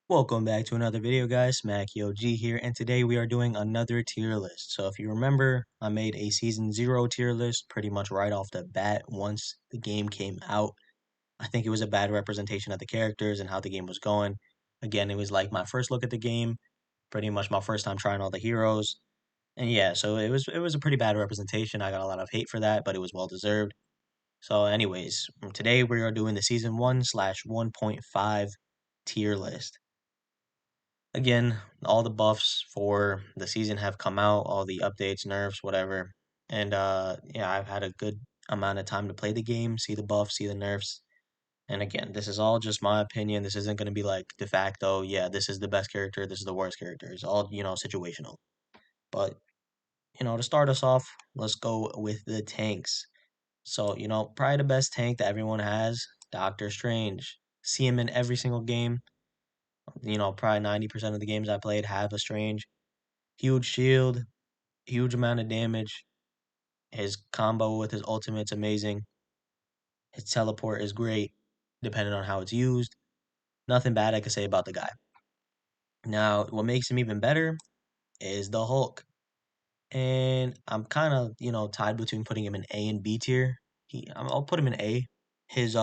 Welcome back to another video, guys. Smacky OG here, and today we are doing another tier list. So if you remember, I made a Season 0 tier list pretty much right off the bat once the game came out. I think it was a bad representation of the characters and how the game was going. Again, it was like my first look at the game, pretty much my first time trying all the heroes. And yeah, so it was a pretty bad representation. I got a lot of hate for that, but it was well deserved. So anyways, today we are doing the Season 1/1.5 tier list. Again, all the buffs for the season have come out, all the updates, nerfs, whatever. And yeah, I've had a good amount of time to play the game, see the buffs, see the nerfs. And again, this is all just my opinion. This isn't going to be like de facto, yeah, this is the best character, this is the worst character. It's all, situational. But, to start us off, let's go with the tanks. So, probably the best tank that everyone has, Doctor Strange. See him in every single game. Probably 90% of the games I played have a Strange. Huge shield, huge amount of damage. His combo with his ultimate's amazing. His teleport is great, depending on how it's used. Nothing bad I could say about the guy. Now, what makes him even better is the Hulk. And I'm kind of, tied between putting him in A and B tier. I'll put him in A. His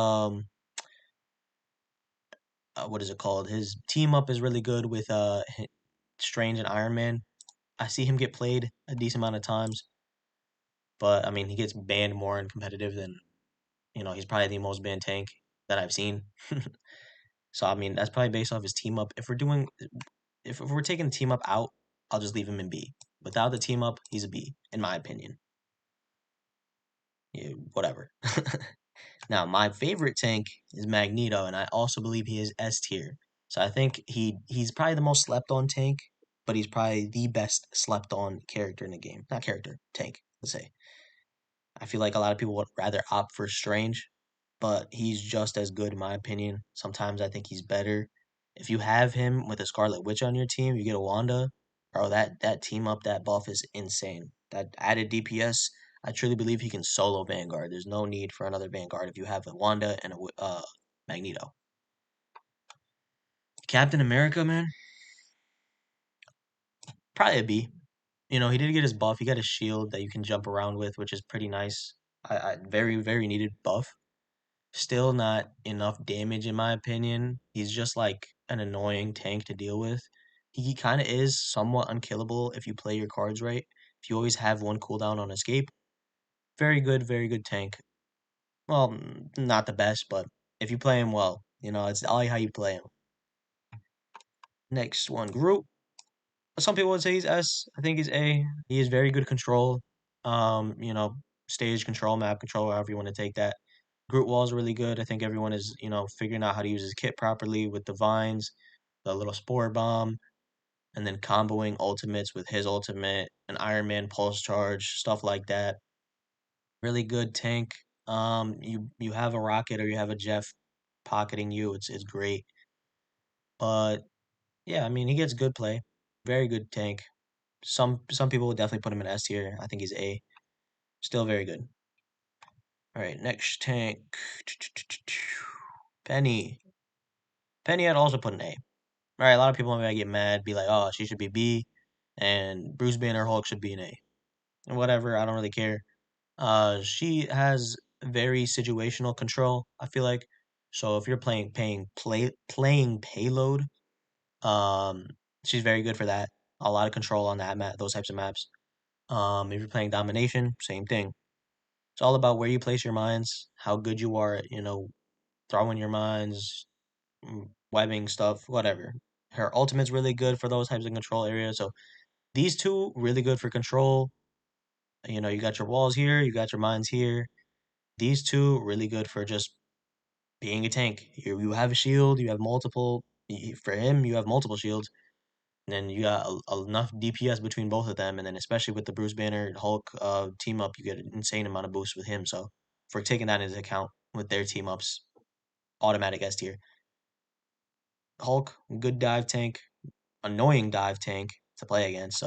what is it called? His team up is really good with Strange and Iron Man. I see him get played a decent amount of times, but I mean, he gets banned more in competitive than he's probably the most banned tank that I've seen. So I mean, that's probably based off his team up. If we're taking the team up out, I'll just leave him in B. Without the team up, he's a B, in my opinion. Yeah, whatever. Now, my favorite tank is Magneto, and I also believe he is S tier. So I think he's probably the most slept on tank, but he's probably the best slept on character in the game. Not character, tank, let's say. I feel like a lot of people would rather opt for Strange, but he's just as good in my opinion. Sometimes I think he's better. If you have him with a Scarlet Witch on your team, you get a Wanda, bro, that team up, that buff is insane. That added DPS, I truly believe he can solo Vanguard. There's no need for another Vanguard if you have a Wanda and a Magneto. Captain America, man, probably a B. He did get his buff. He got a shield that you can jump around with, which is pretty nice. I very, very needed buff. Still not enough damage in my opinion. He's just like an annoying tank to deal with. He kind of is somewhat unkillable if you play your cards right. If you always have one cooldown on escape, very good tank. Well, not the best, but if you play him well, it's all how you play him. Next one, Groot. Some people would say he's S. I think he's A. He is very good control. Um, you know, Stage control, map control, however you want to take that. Groot Wall is really good. I think everyone is, figuring out how to use his kit properly with the vines, the little spore bomb, and then comboing ultimates with his ultimate, an Iron Man pulse charge, stuff like that. Really good tank. You have a rocket or you have a Jeff pocketing you. It's great. But yeah, I mean he gets good play. Very good tank. Some people would definitely put him in S tier. I think he's A. Still very good. All right, next tank. Penny. Penny I'd also put an A. All right, a lot of people might get mad, be like, "Oh, she should be B," and Bruce Banner Hulk should be an A. And whatever, I don't really care. She has very situational control. I feel like so if you're playing payload, um, she's very good for that. A lot of control on that map, those types of maps. If you're playing domination, same thing. It's all about where you place your mines, how good you are at, throwing your mines, webbing stuff, whatever. Her ultimate's really good for those types of control areas. So these two really good for control. You got your walls here, you got your mines here. These two really good for just being a tank. You have a shield, you have multiple. For him, you have multiple shields. And then you got enough DPS between both of them, and then especially with the Bruce Banner Hulk team up, you get an insane amount of boost with him. So for taking that into account with their team ups, automatic S tier. Hulk, good dive tank, annoying dive tank to play against.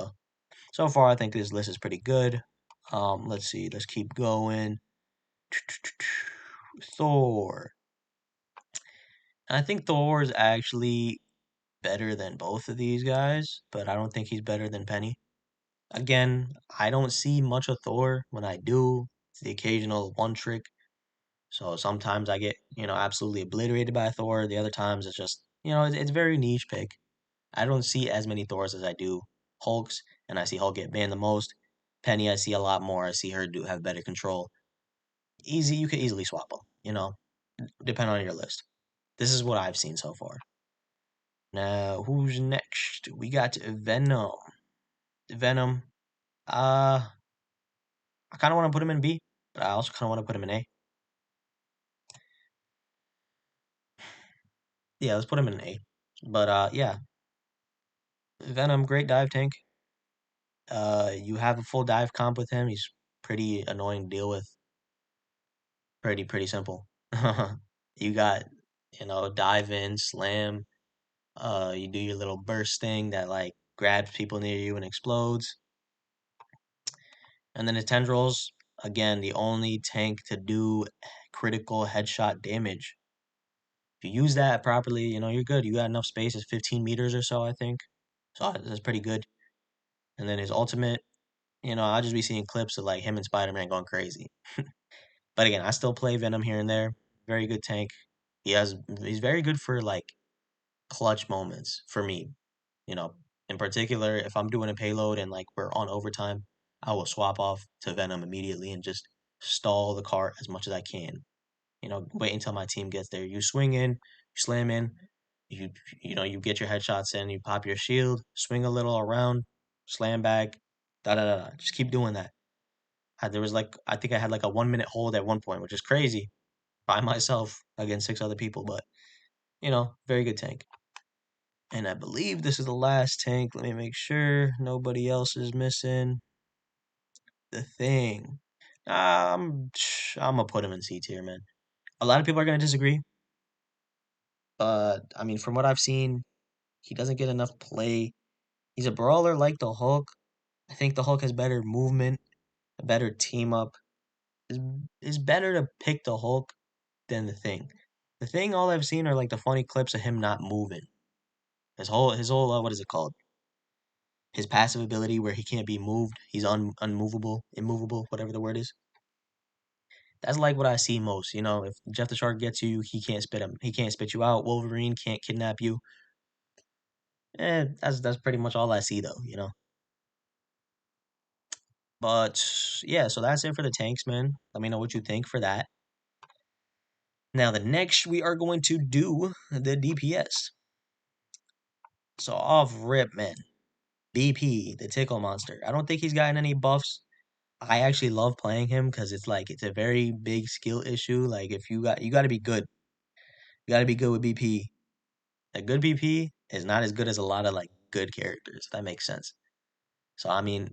So far, I think this list is pretty good. Let's see, let's keep going. Thor. I think Thor is actually better than both of these guys, but I don't think he's better than Penny. Again, I don't see much of Thor. When I do, it's the occasional one trick. So sometimes I get, absolutely obliterated by Thor. The other times it's just, it's very niche pick. I don't see as many Thors as I do Hulks, and I see Hulk get banned the most. Penny, I see a lot more. I see her do have better control. Easy, you could easily swap them, depending on your list. This is what I've seen so far. Now, who's next? We got Venom. Venom. Uh, I kind of want to put him in B, but I also kind of want to put him in A. Yeah, let's put him in A. But yeah, Venom, great dive tank. You have a full dive comp with him. He's pretty annoying to deal with. Pretty simple. You got, dive in, slam. You do your little burst thing that like grabs people near you and explodes. And then the tendrils, again, the only tank to do critical headshot damage. If you use that properly, you're good. You got enough space. It's 15 meters or so, I think. So that's pretty good. And then his ultimate, I'll just be seeing clips of like him and Spider-Man going crazy. But again, I still play Venom here and there. Very good tank. He's very good for like clutch moments for me. You know, in particular, if I'm doing a payload and like we're on overtime, I will swap off to Venom immediately and just stall the cart as much as I can. Wait until my team gets there. You swing in, you slam in, you you get your headshots in, you pop your shield, swing a little around, slam back, da da da da. Just keep doing that. There was like I think I had like a 1 minute hold at one point, which is crazy by myself against six other people, but very good tank. And I believe this is the last tank. Let me make sure nobody else is missing. The Thing. I'm gonna put him in C tier, man. A lot of people are gonna disagree, but I mean, from what I've seen, he doesn't get enough play. He's a brawler like the Hulk. I think the Hulk has better movement, a better team up. Is is better to pick the Hulk than the Thing. The Thing, all I've seen are like the funny clips of him not moving. His whole what is it called? His passive ability where he can't be moved. He's unmovable, immovable, whatever the word is. That's like what I see most. If Jeff the Shark gets you, he can't spit him. He can't spit you out. Wolverine can't kidnap you. That's pretty much all I see though. But yeah, so that's it for the tanks, man. Let me know what you think for that. Now the next we are going to do the DPS. So off rip, man. BP, the tickle monster. I don't think he's gotten any buffs. I actually love playing him because it's a very big skill issue. Like if you got to be good. You got to be good with BP. A good BP is not as good as a lot of like good characters. If that makes sense. So I mean,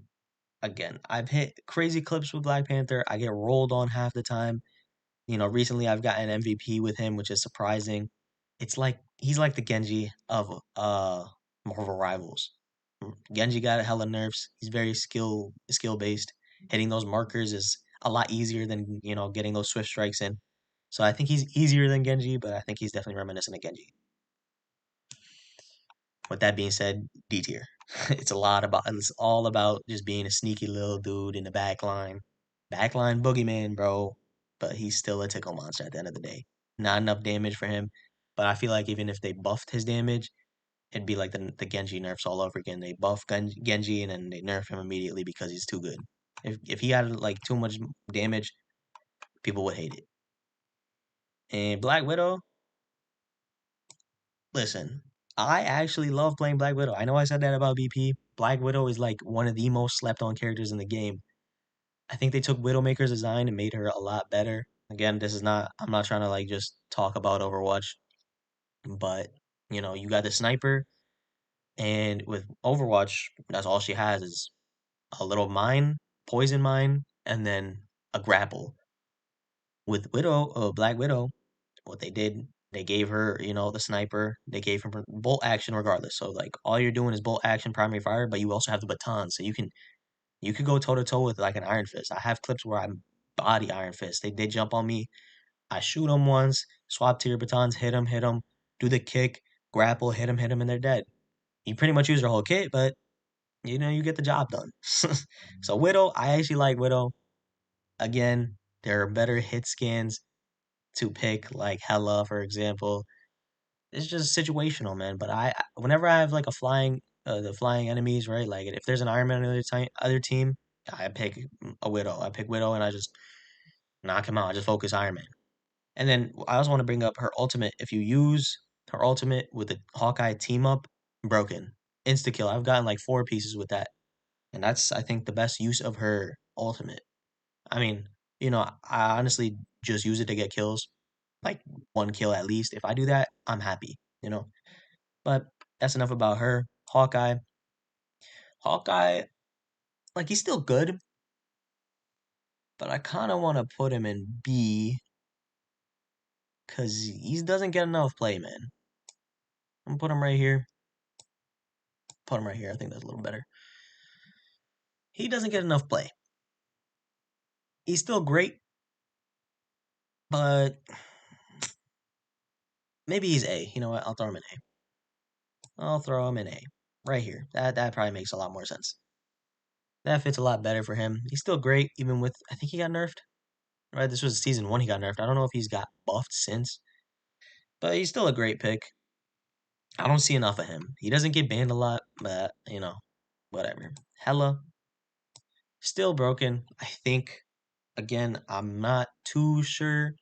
again, I've hit crazy clips with Black Panther. I get rolled on half the time. Recently I've gotten MVP with him, which is surprising. It's like he's like the Genji of Marvel Rivals. Genji got hella nerfs. He's very skill based. Hitting those markers is a lot easier than getting those swift strikes in. So I think he's easier than Genji, but I think he's definitely reminiscent of Genji. With that being said, D tier. It's all about just being a sneaky little dude in the back line. Backline boogeyman, bro. But he's still a tickle monster at the end of the day. Not enough damage for him. But I feel like even if they buffed his damage, it'd be like the Genji nerfs all over again. They buff Genji and then they nerf him immediately because he's too good. If he had like too much damage, people would hate it. And Black Widow, listen, I actually love playing Black Widow. I know I said that about BP. Black Widow is like one of the most slept on characters in the game. I think they took Widowmaker's design and made her a lot better. Again, I'm not trying to like just talk about Overwatch, but you got the sniper, and with Overwatch, that's all she has is a little mine, poison mine, and then a grapple. With Black Widow, what they did, they gave her, the sniper, they gave her bolt action regardless. So like all you're doing is bolt action primary fire, but you also have the baton, so you could go toe to toe with like an Iron Fist. I have clips where I'm body Iron Fist. They jump on me, I shoot them once, swap to your batons, hit them, do the kick, grapple, hit him, and they're dead. You pretty much use your whole kit, but you get the job done. So Widow, I actually like Widow. Again, there are better hit scans to pick, like Hella, for example. It's just situational, man. But whenever I have like the flying enemies, right? Like if there's an Iron Man on the other team, I pick a Widow. I pick Widow, and I just knock him out. I just focus Iron Man. And then I also want to bring up her ultimate. If you use her ultimate with the Hawkeye team up, broken. Insta kill. I've gotten like 4 pieces with that. And that's, I think, the best use of her ultimate. I mean, I honestly just use it to get kills. Like 1 kill at least. If I do that, I'm happy. But that's enough about her. Hawkeye. Hawkeye, like he's still good, but I kind of want to put him in B because he doesn't get enough play, man. I'm gonna put him right here. Put him right here. I think that's a little better. He doesn't get enough play. He's still great, but maybe he's A. You know what? I'll throw him in A. I'll throw him in A. Right here. That probably makes a lot more sense. That fits a lot better for him. He's still great, even with I think he got nerfed. Right? This was season 1 he got nerfed. I don't know if he's got buffed since. But he's still a great pick. I don't see enough of him. He doesn't get banned a lot, but whatever. Hella, still broken. I think again, I'm not too sure.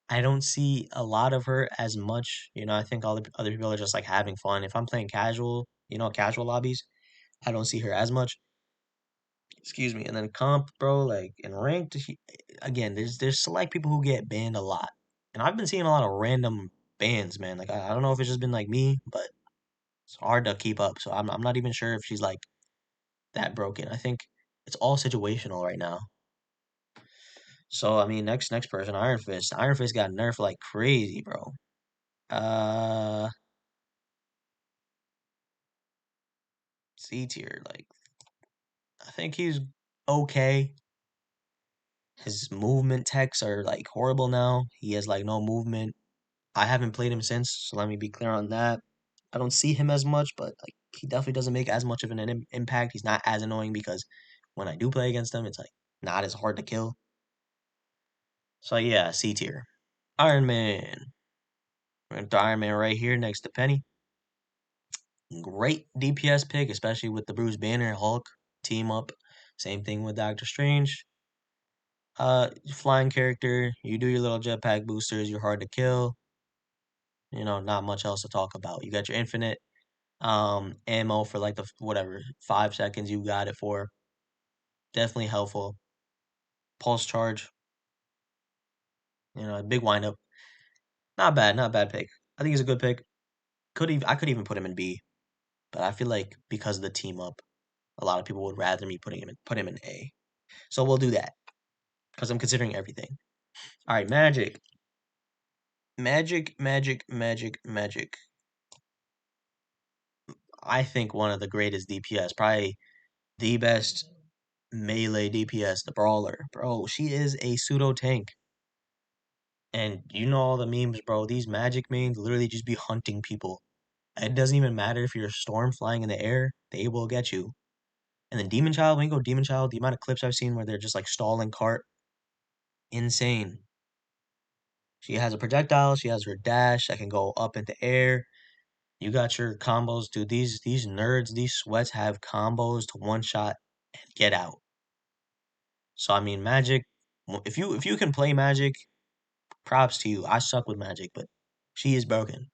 I don't see a lot of her as much. I think all the other people are just like having fun. If I'm playing casual, casual lobbies, I don't see her as much. Excuse me. And then comp, bro, like in ranked, again, there's select people who get banned a lot, and I've been seeing a lot of random bans, man. Like I don't know if it's just been like me, but it's hard to keep up. So I'm not even sure if she's like that broken. I think it's all situational right now. So I mean, next person, Iron Fist. Iron Fist got nerfed like crazy, bro. Uh, C tier. Like I think he's okay. His movement techs are like horrible now. He has like no movement. I haven't played him since, so let me be clear on that. I don't see him as much, but like he definitely doesn't make as much of an impact. He's not as annoying because when I do play against him, it's like not as hard to kill. So yeah, C tier. Iron Man. We're gonna throw Iron Man right here next to Penny. Great DPS pick, especially with the Bruce Banner Hulk team up. Same thing with Doctor Strange. Flying character. You do your little jetpack boosters. You're hard to kill. Not much else to talk about. You got your infinite ammo for like the whatever 5 seconds you got it for. Definitely helpful. Pulse charge. A big windup. Not bad pick. I think he's a good pick. I could even put him in B, but I feel like because of the team up, a lot of people would rather me put him in A. So we'll do that because I'm considering everything. All right, Magic. Magic, Magic, Magic, Magic. I think one of the greatest DPS, probably the best melee DPS, the Brawler. Bro, she is a pseudo tank. And you know all the memes, bro. These Magic mains literally just be hunting people. It doesn't even matter if you're a storm flying in the air, they will get you. And then Demon Child, when you go Demon Child, the amount of clips I've seen where they're just like stalling cart, insane. She has a projectile, she has her dash that can go up into air. You got your combos, dude. These nerds, these sweats have combos to one shot and get out. So I mean, Magic. If you can play Magic, props to you. I suck with Magic, but she is broken.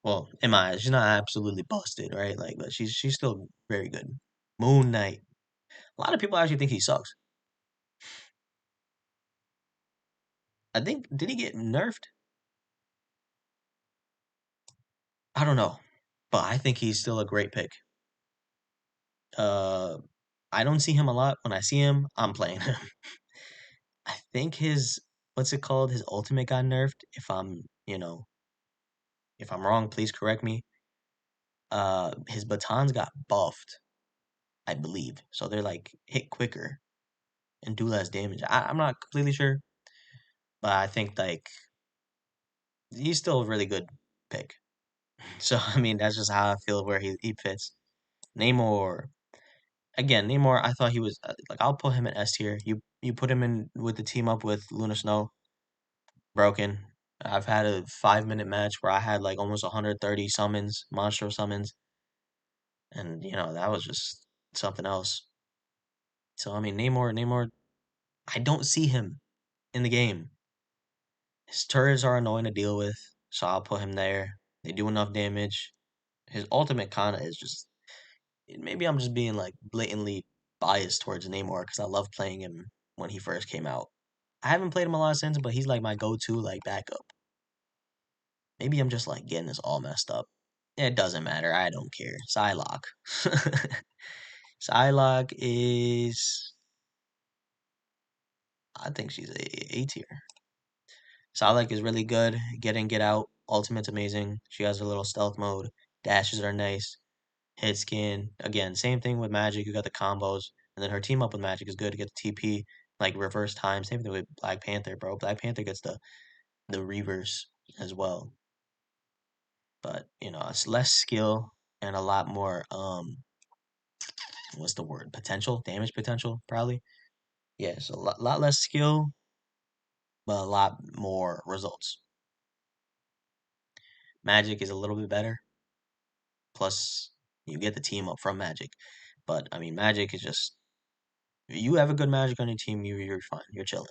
Well, in my eyes, she's not absolutely busted, right? Like, but she's still very good. Moon Knight. A lot of people actually think he sucks. I think did he get nerfed? I don't know, but I think he's still a great pick. Uh, I don't see him a lot. When I see him, I'm playing him. I think his what's it called? His ultimate got nerfed. If I'm wrong, please correct me. His batons got buffed, I believe. So they're like hit quicker and do less damage. I'm not completely sure, but I think like he's still really good. pick. So I mean, that's just how I feel where he fits. Namor, again, Namor. I thought he was like I'll put him in S tier. You put him in with the team up with Luna Snow, broken. I've had a 5 minute match where I had like almost 130 summons, monster summons, and that was just something else. So I mean, Namor, I don't see him in the game. His turrets are annoying to deal with, so I'll put him there. They do enough damage. His ultimate kinda is just maybe I'm just being like blatantly biased towards Namor because I love playing him when he first came out. I haven't played him a lot since, but he's like my go-to like backup. Maybe I'm just like getting this all messed up. It doesn't matter. I don't care. Psylocke. Psylocke is I think she's A tier. Psylocke is really good. Get in, get out. Ultimate's amazing. She has her little stealth mode. Dashes are nice. Hit skin. Again, same thing with Magic. You got the combos. And then her team up with Magic is good to get the TP, like reverse time. Same thing with Black Panther, bro. Black Panther gets the reverse as well. But, it's less skill and a lot more what's the word? Potential? Damage potential, probably. Yeah, so a lot less skill, but a lot more results. Magic is a little bit better. Plus, you get the team up from Magic. But I mean, Magic is just you have a good Magic on your team, you're fine. You're chilling.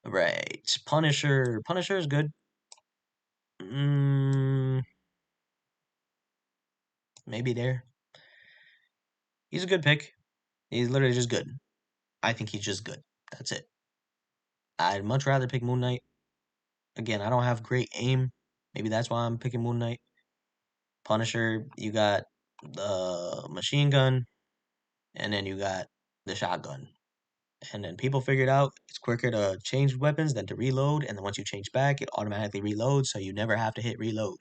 Right. Punisher. Punisher is good. Mm, maybe there. He's a good pick. He's literally just good. I think he's just good. That's it. I'd much rather pick Moon Knight. Again, I don't have great aim. Maybe that's why I'm picking Moon Knight. Punisher, you got the machine gun, and then you got the shotgun. And then people figured out it's quicker to change weapons than to reload. And then once you change back, it automatically reloads, so you never have to hit reload.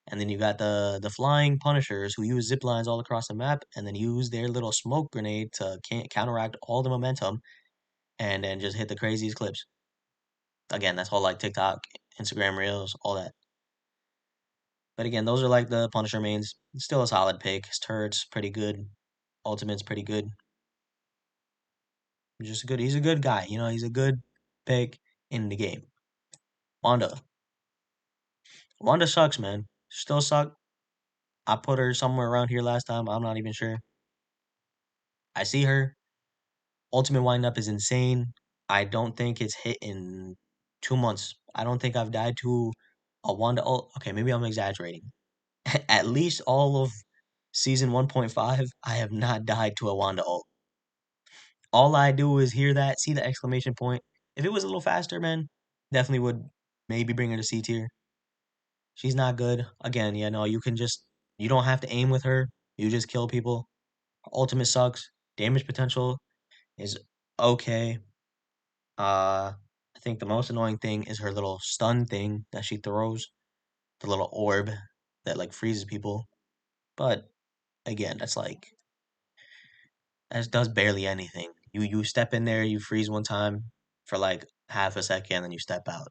And then you got the flying Punishers who use zip lines all across the map and then use their little smoke grenade to counteract all the momentum and then just hit the craziest clips. Again, that's all like TikTok, Instagram Reels, all that. But again, those are like the Punisher mains. Still a solid pick. His turret's pretty good. Ultimate's pretty good. He's a good guy. He's a good pick in the game. Wanda. Wanda sucks, man. Still suck. I put her somewhere around here last time. I'm not even sure. I see her. Ultimate windup is insane. I don't think it's hit in 2 months. I don't think I've died to a Wanda ult. Okay, maybe I'm exaggerating. At least all of season 1.5, I have not died to a Wanda ult. All I do is hear that, see the exclamation point. If it was a little faster, man, definitely would maybe bring her to C tier. She's not good. Again, yeah, no, you don't have to aim with her. You just kill people. Ultimate sucks. Damage potential is okay. I think the most annoying thing is her little stun thing that she throws, the little orb that like freezes people. But again, that does barely anything. You step in there, you freeze one time for like half a second, then you step out,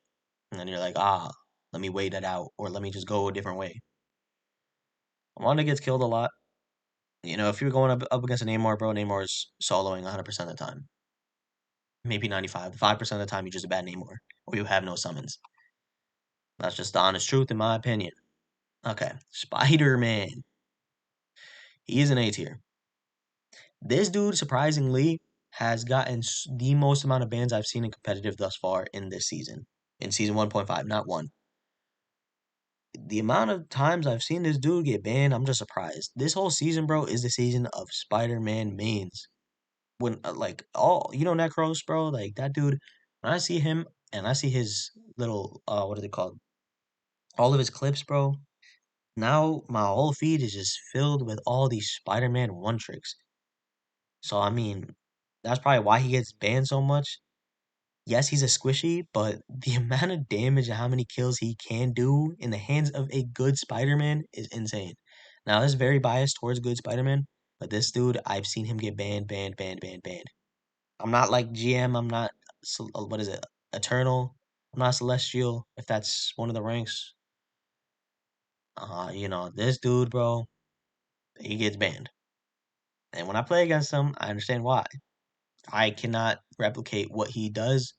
and then you're like, let me wait it out, or let me just go a different way. Wanda gets killed a lot. If you're going up against a Namor, bro, Namor is soloing 100% of the time. Maybe 95. 5% of the time, you just a bad Namor, or you have no summons. That's just the honest truth, in my opinion. Okay, Spider-Man. He is an A tier. This dude, surprisingly, has gotten the most amount of bans I've seen in competitive thus far in this season. In season 1.5, not 1. The amount of times I've seen this dude get banned, I'm just surprised. This whole season, bro, is the season of Spider-Man mains. When, Necros, bro, like that dude, when I see him and I see his little, what are they called? All of his clips, bro, now my whole feed is just filled with all these Spider-Man one tricks. So I mean, that's probably why he gets banned so much. Yes, he's a squishy, but the amount of damage and how many kills he can do in the hands of a good Spider-Man is insane. Now, this is very biased towards good Spider-Man, but this dude, I've seen him get banned, banned, banned, banned, banned. I'm not like GM. I'm not. What is it? Eternal. I'm not Celestial, if that's one of the ranks. This dude, bro, he gets banned. And when I play against him, I understand why. I cannot replicate what he does,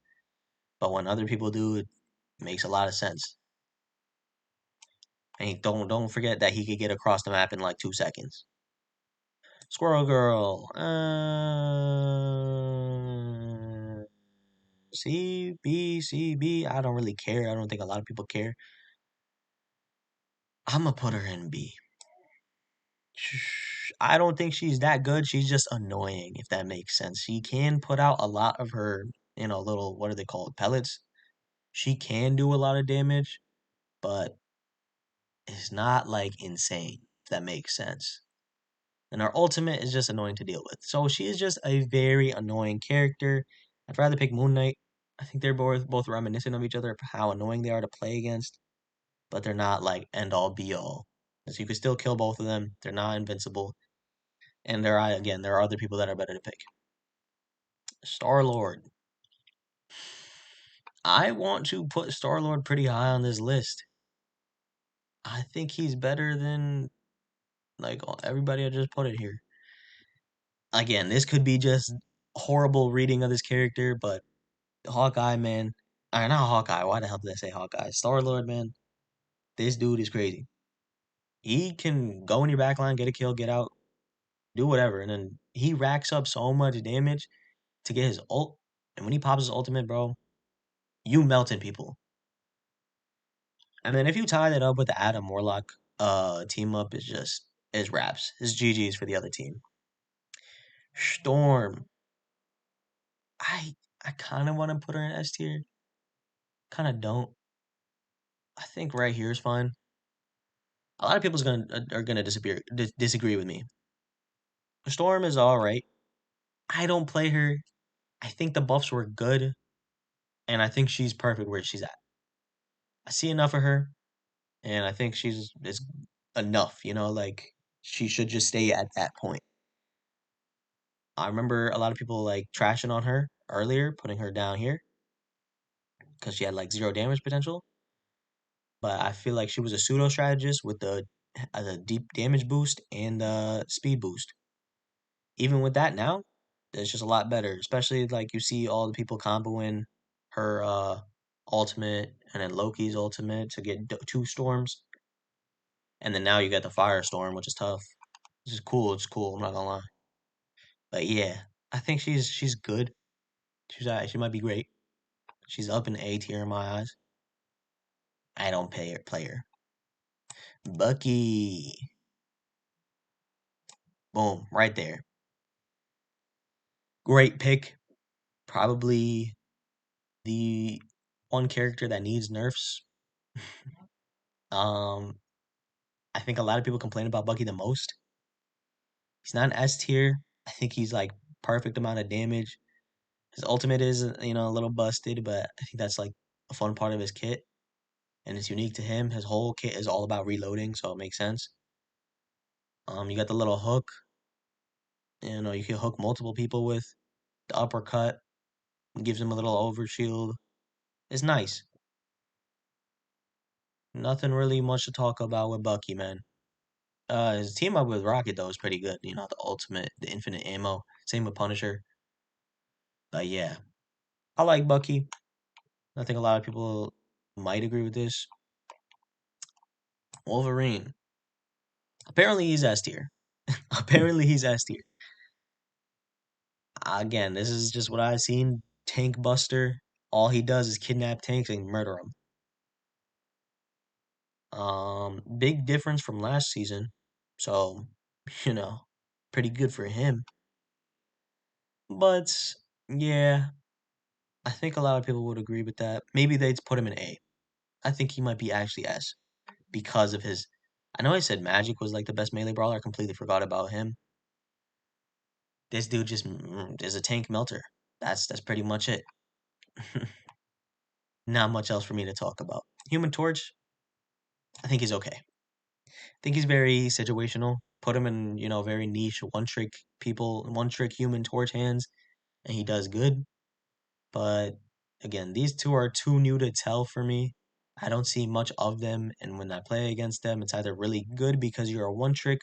but when other people do, it makes a lot of sense. And don't forget that he could get across the map in like 2 seconds. Squirrel Girl. C, B, C, B. I don't really care. I don't think a lot of people care. I'm going to put her in B. I don't think she's that good. She's just annoying, if that makes sense. She can put out a lot of her, little, what are they called? Pellets. She can do a lot of damage, but it's not like insane, if that makes sense. And her ultimate is just annoying to deal with. So she is just a very annoying character. I'd rather pick Moon Knight. I think they're both reminiscent of each other, how annoying they are to play against, but they're not like end all be all. So you can still kill both of them. They're not invincible. And there are other people that are better to pick. Star Lord. I want to put Star Lord pretty high on this list. I think he's better than like everybody I just put it here. Again, this could be just horrible reading of this character, but Hawkeye, man. Not Hawkeye. Why the hell did I say Hawkeye? Star Lord, man. This dude is crazy. He can go in your backline, get a kill, get out, do whatever, and then he racks up so much damage to get his ult. And when he pops his ultimate, bro, you melting people. And then if you tie that up with the Adam Warlock team up, is raps. It's GG's for the other team. Storm. I I kind of want to put her in S tier. Kind of don't. I think right here is fine. A lot of people's gonna are gonna disagree with me. Storm is all right. I don't play her. I think the buffs were good, and I think she's perfect where she's at. I see enough of her, and I think she's is enough. Like she should just stay at that point. I remember a lot of people like trashing on her earlier, putting her down here because she had like zero damage potential. But I feel like she was a pseudo strategist with the deep damage boost and the speed boost. Even with that now, it's just a lot better. Especially like you see all the people comboing her ultimate and then Loki's ultimate to get two storms. And then now you got the firestorm, which is tough. This is cool. It's cool. I'm not gonna lie. But yeah, I think she's good. She might be great. She's up in A tier in my eyes. I don't play her. Bucky. Boom, right there. Great pick. Probably the one character that needs nerfs. Um, I think a lot of people complain about Bucky the most. He's not an S tier. I think he's like perfect amount of damage. His ultimate is a little busted, but I think that's like a fun part of his kit, and it's unique to him. His whole kit is all about reloading, so it makes sense. You got the little hook. You can hook multiple people with the uppercut. Gives him a little overshield. It's nice. Nothing really much to talk about with Bucky, man. His team up with Rocket though is pretty good. The ultimate, the infinite ammo. Same with Punisher. But yeah, I like Bucky. I think a lot of people might agree with this. Wolverine. Apparently he's S tier. Apparently he's S tier. Again, this is just what I've seen. Tank Buster. All he does is kidnap tanks and murder them. Big difference from last season. So, you know, pretty good for him. But yeah, I think a lot of people would agree with that. Maybe they'd put him in A. I think he might be actually S because of his. I know I said Magic was like the best melee brawler. I completely forgot about him. This dude just is a tank melter. That's pretty much it. Not much else for me to talk about. Human Torch, I think he's okay. I think he's very situational. Put him in, very niche one trick Human Torch hands, and he does good. But Again, these two are too new to tell for me. I don't see much of them, and when I play against them, it's either really good because you're a one trick,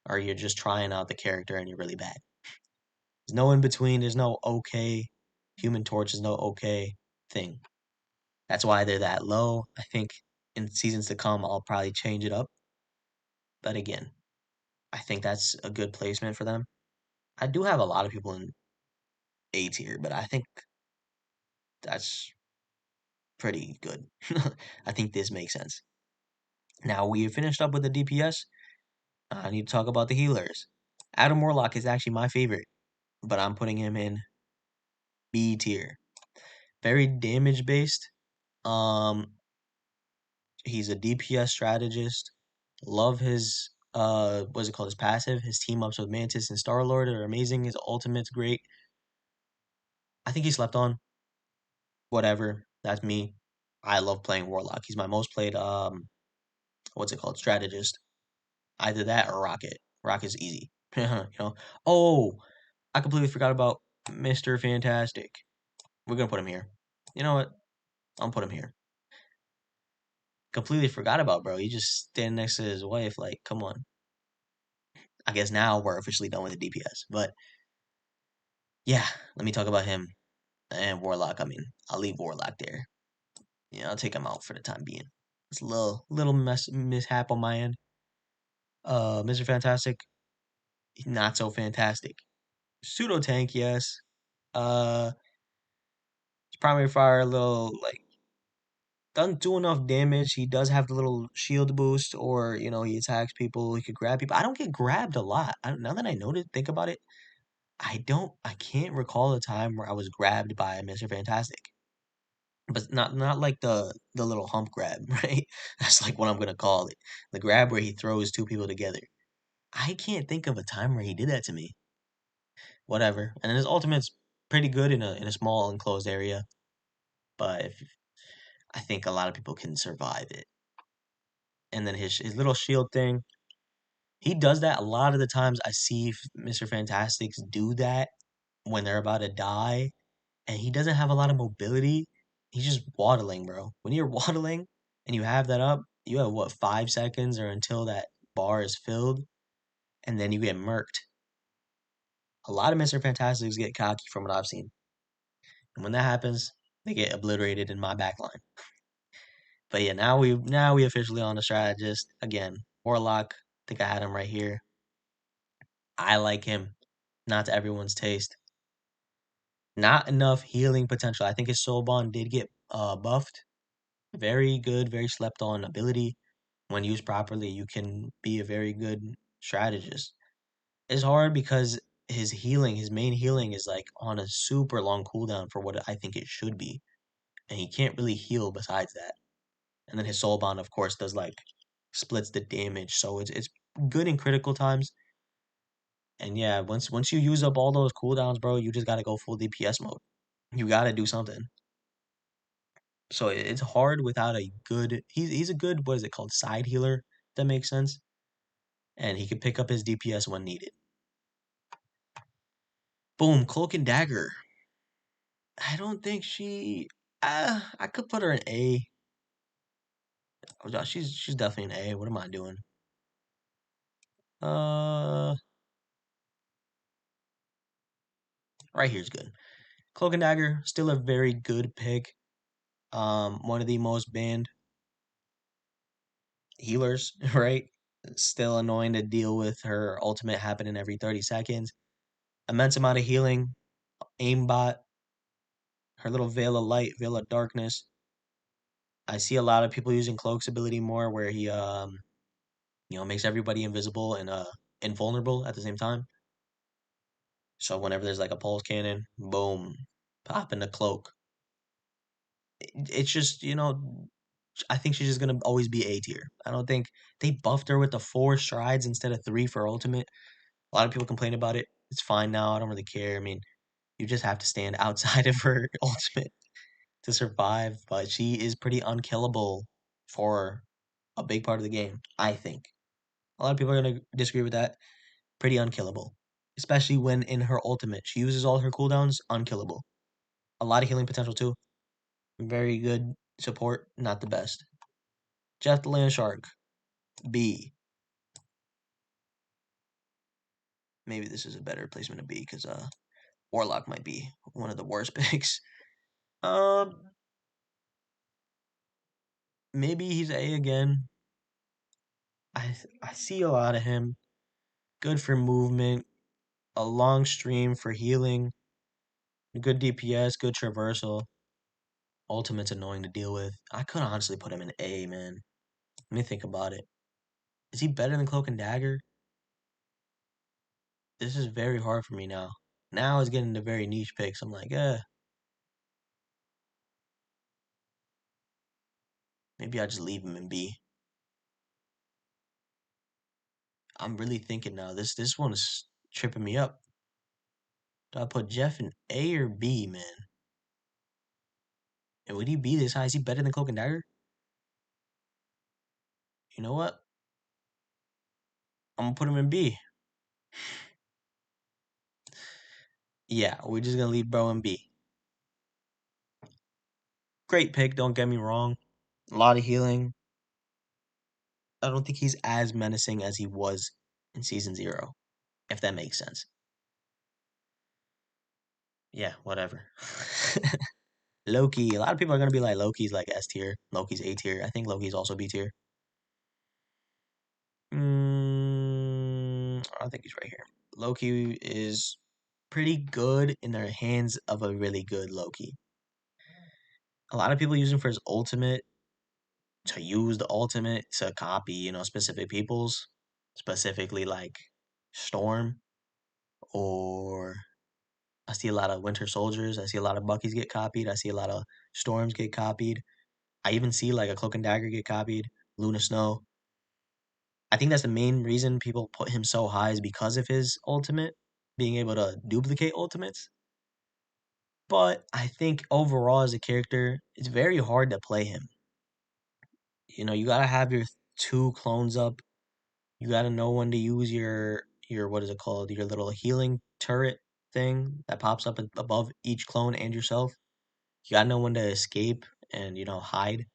or you're just trying out the character and you're really bad. There's no in between. There's no okay. Human Torch is no okay thing. That's why they're that low. I think in seasons to come, I'll probably change it up. But again, I think that's a good placement for them. I do have a lot of people in A tier, but I think that's pretty good. I think this makes sense. Now we finished up with the DPS. I need to talk about the healers. Adam Warlock is actually my favorite, but I'm putting him in B tier. Very damage based. Um, he's a DPS strategist. Love his what's it called? His passive. His team ups with Mantis and Star Lord are amazing. His ultimate's great. I think he slept on. Whatever. That's me. I love playing Warlock. He's my most played what's it called? Strategist. Either that or Rocket. Rocket's easy. Oh, I completely forgot about Mr. Fantastic. We're gonna put him here. You know what? I'll put him here. Completely forgot about bro. He just standing next to his wife. Like, come on. I guess now we're officially done with the DPS. But yeah, let me talk about him and Warlock. I mean, I'll leave Warlock there. Yeah, I'll take him out for the time being. It's a little mishap on my end. Mr. Fantastic, not so fantastic. Pseudo tank, yes. Uh, his primary fire a little like doesn't do enough damage. He does have the little shield boost, or he attacks people. He could grab people. I don't get grabbed a lot. Now that I know to think about it, I don't. I can't recall a time where I was grabbed by Mr. Fantastic. But not like the little hump grab, right? That's like what I'm gonna call it. The grab where he throws two people together. I can't think of a time where he did that to me. Whatever. And his ultimate's pretty good in a small enclosed area, but I think a lot of people can survive it. And then his little shield thing, he does that a lot of the times. I see Mr. Fantastics do that when they're about to die, and he doesn't have a lot of mobility. He's just waddling, bro. When you're waddling and you have that up, you have what 5 seconds or until that bar is filled, and then you get murked. A lot of Mr. Fantastics get cocky from what I've seen, and when that happens, they get obliterated in my backline. But yeah, now we officially on the strategist again. Warlock, I think I had him right here. I like him, not to everyone's taste. Not enough healing potential. I think his soul bond did get buffed. Very good, very slept on ability. When used properly, you can be a very good strategist. It's hard because his main healing is like on a super long cooldown for what I think it should be. And he can't really heal besides that. And then his soul bond, of course, does like splits the damage. So it's good in critical times. And yeah, once you use up all those cooldowns, bro, you just gotta go full DPS mode. You gotta do something. So it's hard without a good. He's a good, what is it called, side healer. If that makes sense. And he can pick up his DPS when needed. Boom, Cloak and Dagger. I don't think she. I could put her in A. Oh, she's definitely an A. What am I doing? Uh, right here's good. Cloak and Dagger, still a very good pick. One of the most banned healers, right? Still annoying to deal with her ultimate happening every 30 seconds. Immense amount of healing. Aimbot, her little veil of light, veil of darkness. I see a lot of people using Cloak's ability more where he makes everybody invisible and invulnerable at the same time. So whenever there's like a pulse cannon, boom, pop in the cloak. It's just, I think she's just gonna always be A tier. I don't think they buffed her with the 4 strides instead of 3 for ultimate. A lot of people complain about it. It's fine now. I don't really care. I mean, you just have to stand outside of her ultimate to survive, but she is pretty unkillable for a big part of the game, I think. A lot of people are going to disagree with that. Pretty unkillable, especially when in her ultimate, she uses all her cooldowns, unkillable. A lot of healing potential too. Very good support, not the best. Jeff the Land Shark, B. Maybe this is a better placement of B because Warlock might be one of the worst picks. Um, Maybe he's A again. I see a lot of him. Good for movement, a long stream for healing, good DPS, good traversal. Ultimate's annoying to deal with. I could honestly put him in A, man. Let me think about it. Is he better than Cloak and Dagger? This is very hard for me now. Now it's getting to very niche picks. I'm like, maybe I just leave him in B. I'm really thinking now. This one is tripping me up. Do I put Jeff in A or B, man? And would he be this high? Is he better than Cloak and Dagger? You know what? I'm gonna put him in B. Yeah, we're just gonna leave bro in B. Great pick, don't get me wrong. A lot of healing. I don't think he's as menacing as he was in season 0, if that makes sense. Yeah, whatever. Loki. A lot of people are gonna be like Loki's like S tier, Loki's A tier. I think Loki's also B tier. I think he's right here. Loki is pretty good in the hands of a really good Loki. A lot of people use him for his ultimate, to use the ultimate to copy, specific people's, specifically like Storm, or I see a lot of Winter Soldiers. I see a lot of Buckies get copied. I see a lot of Storms get copied. I even see like a Cloak and Dagger get copied, Luna Snow. I think that's the main reason people put him so high is because of his ultimate, being able to duplicate ultimates. But I think overall as a character, it's very hard to play him. You gotta have your two clones up. You gotta know when to use your what is it called? Your little healing turret thing that pops up above each clone and yourself. You gotta know when to escape and hide.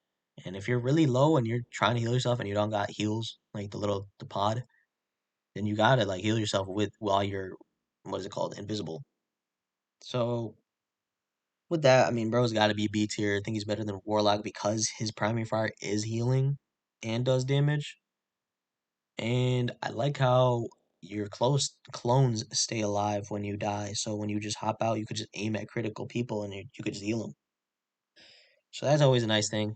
And if you're really low and you're trying to heal yourself and you don't got heals like the pod, then you gotta like heal yourself with while you're what is it called, invisible. So with that, I mean, bro's got to be B tier. I think he's better than Warlock because his primary fire is healing and does damage. And I like how your close clones stay alive when you die. So when you just hop out, you could just aim at critical people and you could just heal them. So that's always a nice thing.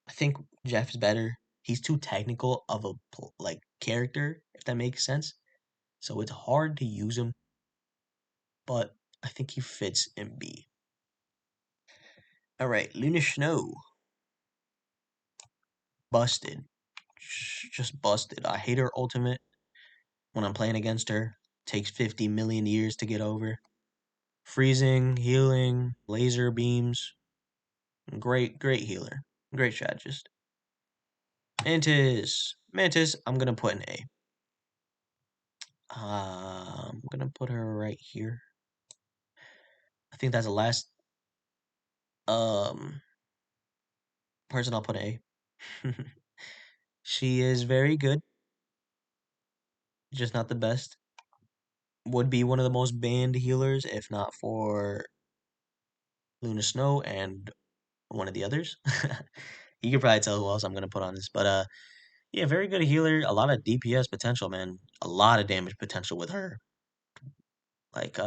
I think Jeff's better. He's too technical of a like character, if that makes sense. So it's hard to use him, but I think he fits in B. All right, Luna Snow, busted, just busted. I hate her ultimate when I'm playing against her. Takes 50 million years to get over. Freezing, healing, laser beams. Great, great healer. Great strategist. Mantis, I'm gonna put an A. I'm gonna put her right here. I think that's the last um person I'll put an A. She is very good, just not the best. Would be one of the most banned healers if not for Luna Snow and one of the others. You can probably tell who else I'm gonna put on this, but yeah, very good healer. A lot of DPS potential, man. A lot of damage potential with her. Like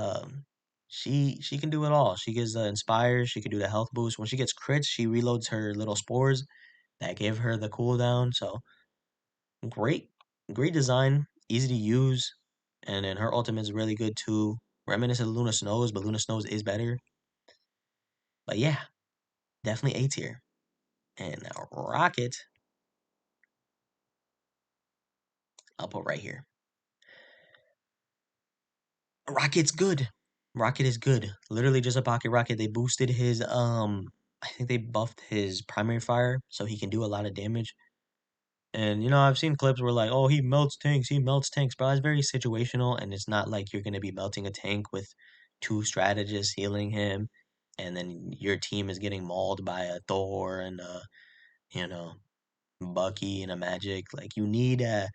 she can do it all. She gives the inspire. She can do the health boost. When she gets crits, she reloads her little spores that give her the cooldown. So great, great design, easy to use, and then her ultimate is really good too. Reminiscent of Luna Snow's, but Luna Snow's is better. But yeah, definitely A tier. And now Rocket, I'll put right here. Rocket's good. Rocket is good. Literally just a pocket rocket. They boosted his I think they buffed his primary fire so he can do a lot of damage. And I've seen clips where like, oh, he melts tanks, but it's very situational and it's not like you're gonna be melting a tank with two strategists healing him and then your team is getting mauled by a Thor and you know, Bucky and a Magic. Like you need to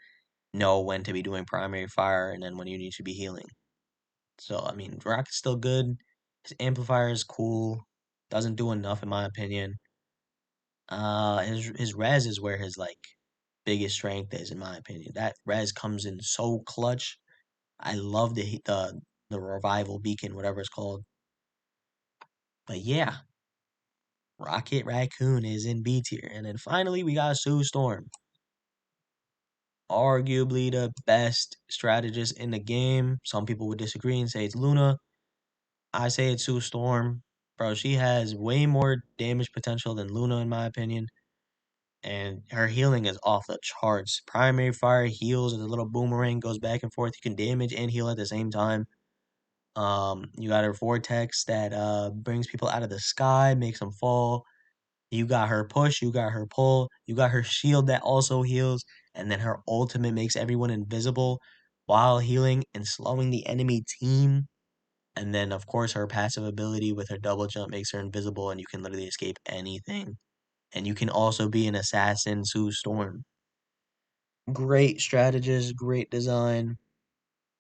know when to be doing primary fire and then when you need to be healing. So I mean, Rocket's still good. His amplifier is cool. Doesn't do enough in my opinion. His res is where his like biggest strength is in my opinion. That res comes in so clutch. I love the revival beacon, whatever it's called. But yeah, Rocket Raccoon is in B tier. And then finally we got Sue Storm. Arguably the best strategist in the game. Some people would disagree and say it's Luna. I say it's Sue Storm. Bro, she has way more damage potential than Luna in my opinion. And her healing is off the charts. Primary fire heals as a little boomerang goes back and forth. You can damage and heal at the same time. You got her vortex that brings people out of the sky, makes them fall. You got her push, you got her pull, you got her shield that also heals, and then her ultimate makes everyone invisible while healing and slowing the enemy team. And then, of course, her passive ability with her double jump makes her invisible, and you can literally escape anything. And you can also be an assassin, Sue Storm. Great strategist, great design,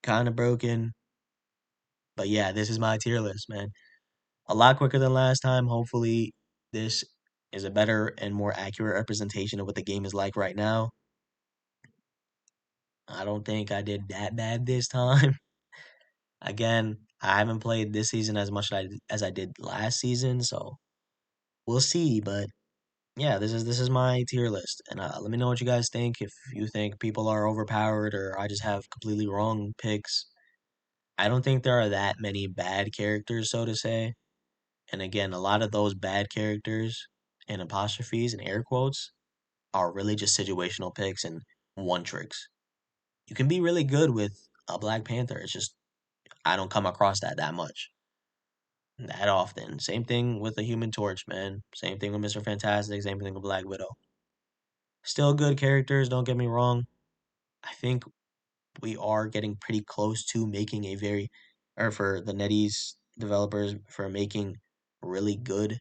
kind of broken. But yeah, this is my tier list, man. A lot quicker than last time. Hopefully, this is a better and more accurate representation of what the game is like right now. I don't think I did that bad this time. Again, I haven't played this season as much as I did last season, so we'll see. But yeah, this is my tier list, and let me know what you guys think. If you think people are overpowered or I just have completely wrong picks. I don't think there are that many bad characters, so to say. And again, a lot of those bad characters and apostrophes and air quotes are really just situational picks and one tricks. You can be really good with a Black Panther. It's just I don't come across that much that often. Same thing with the Human Torch, man. Same thing with Mr. Fantastic. Same thing with Black Widow. Still good characters. Don't get me wrong. I think we are getting pretty close to making a very, or for the NetEase developers for making really good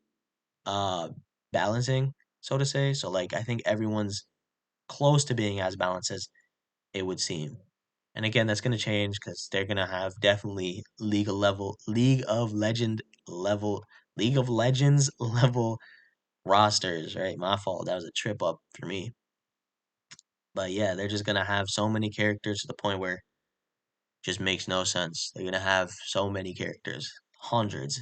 uh balancing, so to say. So like I think everyone's close to being as balanced as it would seem. And again, that's gonna change because they're gonna have definitely level, League of Legends level rosters, right? My fault. That was a trip up for me. But yeah, they're just gonna have so many characters to the point where it just makes no sense. They're gonna have so many characters, hundreds.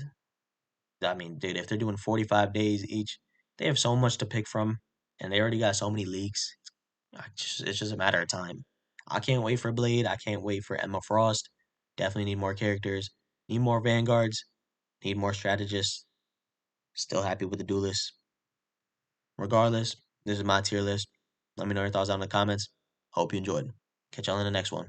I mean, dude, if they're doing 45 days each, they have so much to pick from, and they already got so many leaks. It's just a matter of time. I can't wait for Blade. I can't wait for Emma Frost. Definitely need more characters. Need more Vanguards. Need more strategists. Still happy with the Duelists. Regardless, this is my tier list. Let me know your thoughts down in the comments. Hope you enjoyed. Catch y'all in the next one.